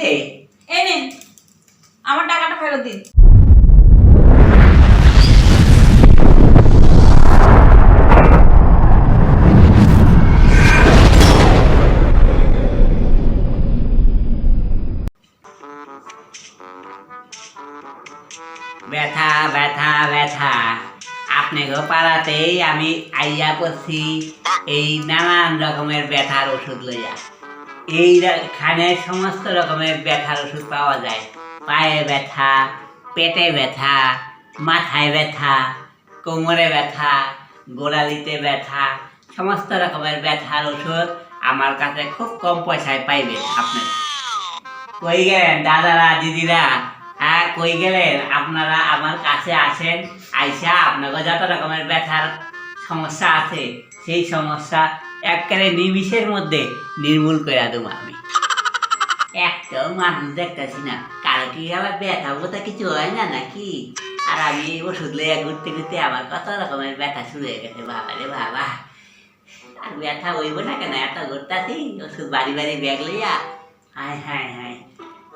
হয়েছে? এই নিন, আমার টাকাটা ফেরত দিন। ব্যথা ব্যথা ব্যথা, আপনাকে পাড়াতেই আমি আইয়া করছি এই নানান রকমের ব্যথার ওষুধ লইয়া। এইখানে সমস্ত রকমের ব্যথার ওষুধ পাওয়া যায়। পায়ে ব্যথা, পেটে ব্যথা, মাথায় ব্যথা, কোমরে ব্যথা, গোড়ালিতে ব্যথা, সমস্ত রকমের ব্যথার ওষুধ আমার কাছে খুব কম পয়সায় পাইবেন আপনারা। কই গেলেন দাদারা দিদিরা? হ্যাঁ, কই গেলেন আপনারা? আমার কাছে আসেন, আইসা আপনাকে যত রকমের ব্যথার সমস্যা আছে সেই সমস্যা একেবারে নিমিষের মধ্যে নির্মূল করে দেবো আমি। একটাও মানুষ দেখতেছি না, কারো কি আবার ব্যথা বোথা কিছু হয় না নাকি? আর আমি এই ওষুধ লইয়া ঘুরতে ঘুরতে আমার কত রকমের ব্যথা শুরু হয়ে গেছে। বাবা রে বাবা, আর ব্যথা হইব না কেন? এত ঘুরতাছি ওষুধ বাড়ি বাড়ি ব্যাগ লইয়া। হায় হায় হায়,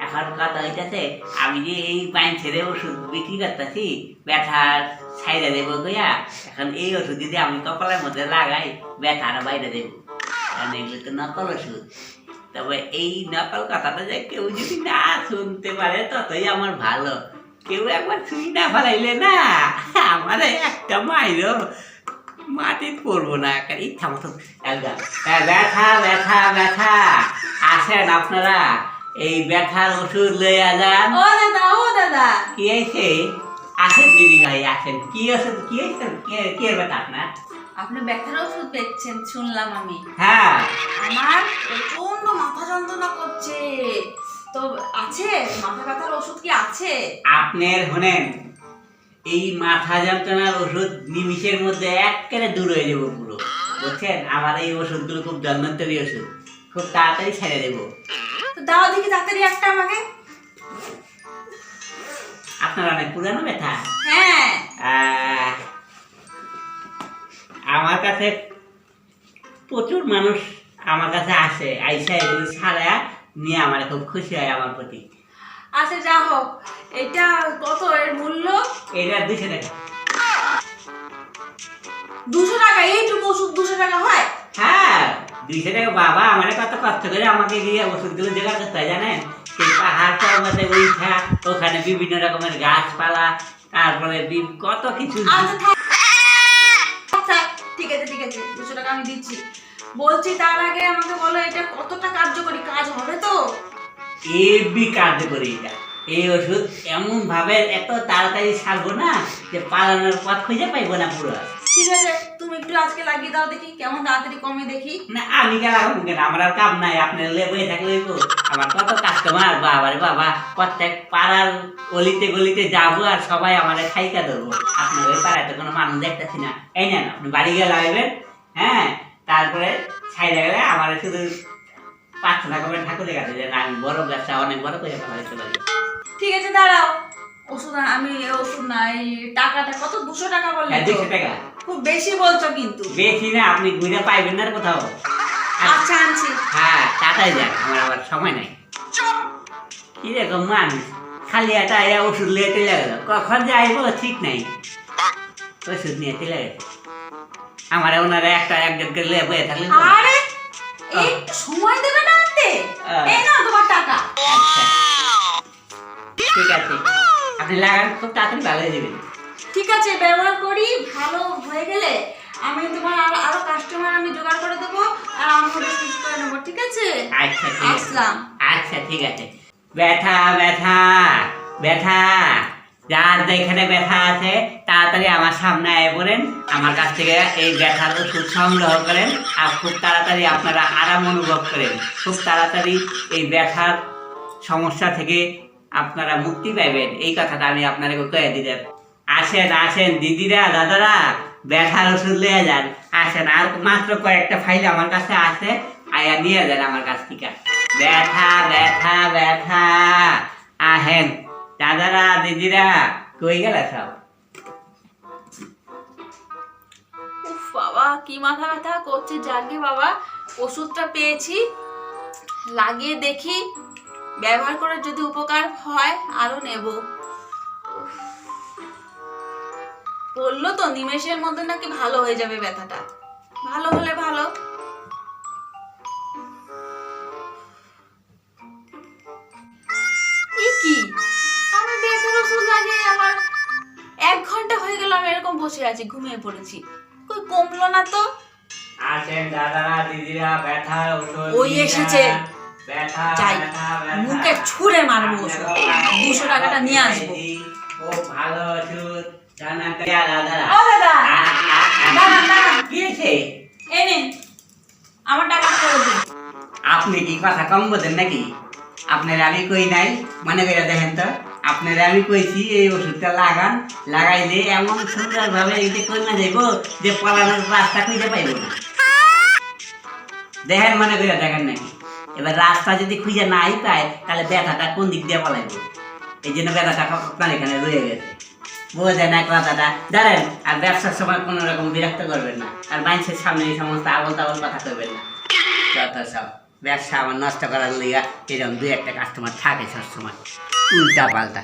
এখন কথা হইতেছে আমি যে এই বাইন ছেড়ে ওষুধ বিক্রি করতেছি ব্যথার ছাইড়া দেবো গইয়া, এখন এই ওষুধ যদি আমি কপালের মধ্যে লাগাই ব্যথার বাইরে দেবো। কারণ এগুলো তো নকল ওষুধ। তবে এই নকল কথাটা যে কেউ যদি না শুনতে পারে ততই আমার ভালো। কেউ একবার শুই না ফেলাইলে না আমার একটা মাইরও মাটি পড়বো না। ইচ্ছা মতো ব্যথা ব্যথা ব্যথা, আসেন আপনারা এই ব্যথার ওষুধ লইয়া যান। ও দাদা, ও দাদা, কি হয়েছে? আসেন দিদি ভাই, আসেন। কি ওষুধ, কি হয়েছে? কি ব্যথা আপনার? আপনি ব্যথার ওষুধ পেয়েছেন শুনলাম আমি। হ্যাঁ, আমার প্রচন্ড মাথা যন্ত্রণা করছে, তো আছে মাথা ব্যথার ওষুধ কি আছে? আপনার শোনেন, এই মাথা যন্ত্রণার ওষুধ নিমিষের মধ্যে একেবারে দূর হয়ে যাবো পুরো, বুঝছেন? আমার এই ওষুধগুলো খুব জন্মন্তরী ওষুধ, খুব তাড়াতাড়ি ছেড়ে দেবো। তো দাও দেখি তাড়াতাড়ি একটা আমাকে। আপনার অনেক পুরানো ব্যথা? হ্যাঁ। আমার কাছে প্রচুর মানুষ আমার কাছে আসে, আইসা এগুলো ছাড়া নিয়ে আমার খুব খুশি হয় আমার প্রতি। আচ্ছা যা হোক, এটা কত এর মূল্য? এটা 200 টাকা। 200 টাকা? এইটুকু ওষুধ 200 টাকা হয়? হ্যাঁ, 200 টাকা। বাবা আমার কত কষ্ট করে আমাকে গিয়ে ওষুধগুলো জোগাড় করতে হয় জানেন? সেই পাহাড় পর্বতে উঠা, ওখানে বিভিন্ন রকমের গাছপালা, তারপরে কত কিছু। আচ্ছা ঠিক আছে ঠিক আছে, 200 টাকা আমি দিচ্ছি। বলছি তার আগে আমাকে বলো এটা কতটা কার্যকরী, কাজ হবে তো? এবি কার্যকরী এটা। এই ওষুধ এমন ভাবে এত তাড়াতাড়ি ছাড়বো না যে পালানোর পথ খুঁজে পাইবো না পুরো। ঠিক আছে, তুমি একটু আজকে লাগিয়ে দাও দেখি কেমন তাড়াতাড়ি কমে দেখি। না, আমি কেন লাগাবো কেন? আমার আর কাম নাই, আপনার লেবই থাকলে আমার কত কাস্টমার। বাবারে বাবা, প্রত্যেক পাড়ার অলিতে গলিতে যাবো আর সবাই আমাদের খাইকা ধরবো। আপনার ওই পাড়ায় তো কোনো মানুষ দেখতেছি না। এই নেন, আপনি বাড়ি গিয়ে লাগাবেন। হ্যাঁ, তারপরে ছাইড়া গেলে আমার শুধু 500 টাকা করে ঠাকুরের কাছে যে আমি বড় ব্যবসা অনেক বড় করে ফেলাইতে পারি। ঠিক আছে দাঁড়াও, ওষুধ আমি ওষুধ না, এই টাকাটা কত? 200 টাকা বললে? 200 টাকা খুব বেশি বলছো কিন্তু। বেশি না, আপনি ঘুরে পাইবেন না কোথাও। আচ্ছা আনছি। হ্যাঁ, তাড়াতাড়ি যান, আমার আবার সময় নাই। কিরকম মানুষ, খালি একটা ওষুধ নিয়ে চলে গেল, কখন যে আইবো ঠিক নাই। ওষুধ নিয়ে চলে গেছে। আমার ওনারা একজনকে লিয়ে বয়ে থাকলে। আরে একটু সময় দেবে না আনতে? এই নাও তোমার টাকা। আচ্ছা ঠিক আছে, আপনি লাগান, খুব তাড়াতাড়ি ভালো হয়ে যাবেন। ঠিক আছে, ব্যবহার করি, ভালো হয়ে গেলে আমি তোমার আরো কাস্টমার আমি জোগাড় করে দেবো আর আমাকে সুস্থ করে নেবো। ঠিক আছে? আচ্ছা ঠিক আছে। আসলাম। আচ্ছা ঠিক আছে। ব্যথা ব্যথা ব্যথা, যার যেখানে ব্যথা আছে তাড়াতাড়ি আমার সামনে আয় পড়েন, আমার কাছ থেকে এই ব্যথার ওষুধ সংগ্রহ করেন আর খুব তাড়াতাড়ি আপনারা আরাম অনুভব করেন। খুব তাড়াতাড়ি এই ব্যথার সমস্যা থেকে আপনারা মুক্তি পাইবেন, এই কথাটা আমি আপনাদেরকে কয়ে দিতে। আসেন আসেন দিদিরা দাদারা, ব্যথার ওষুধ নিয়ে যান। আসেন, আর মাত্র কয়েকটা ফাইল আমার কাছে আছে, আয়া নিয়ে যান আমার কাছ থেকে। ব্যথা ব্যথা ব্যথা, আহেন দাদারা দিদিরা, কই গেল সব? উফ বাবা, কি মাথা ব্যথা করছে। যাকে বাবা ওষুধটা পেয়েছি, লাগিয়ে দেখি ব্যবহার করে যদি উপকার হয় আরো নেব। বললো তো নিমেষের মধ্যে নাকি ভালো হয়ে যাবে ব্যথাটা, ভালো হলে ভালো। কি আমি ব্যথার ওষুধ লাগিয়ে আমার 1 ঘন্টা হয়ে গেল, আমি এরকম বসে আছি, ঘুমিয়ে পড়েছি, কই কমলো না তো। আসেন দাদারা দিদিরা, ব্যথার ওষুধ ওই নিয়ে এসেছে। যান। ব্যথা যাই, ব্যথা ব্যথা। মুখে ছুঁড়ে মারবো ওষুধ, 200 টাকাটা নিয়ে আসবো। ও ভালো ওষুধ জানান দাদারা। ও দাদা, দাঁড়ান দাঁড়ান, কি হয়েছে? এই নিন আমার টাকা ফেরত দিন। আপনি কি কথা কম বোঝেন নাকি? আপনার আমি কই নাই, মনে করে দেখেন তো, আপনার আমি কইছি এই ওষুধটা লাগান, লাগাইলে এমন সুন্দর ভাবে এতে কমে যাইব যে পলানোর রাস্তা খুঁজে পাইব না। দেখেন মনে করে দেখেন নাকি? এবার রাস্তা যদি খুঁজে নাই পায় তাহলে ব্যথাটা কোন দিক দিয়ে পলাইব? এই জন্য ব্যথাটা আপনার এখানে রয়ে গেছে, বোঝে না কথাটা। জানেন, আর ব্যবসার সময় কোনো রকম বিরক্ত করবেন না, আর মানুষের সামনে এই সমস্ত আবল তাবল কথা করবেন না। যত সব ব্যবসা আমার নষ্ট করার লিগা এরকম 2-1 কাস্টমার থাকে সবসময় উল্টা পাল্টা।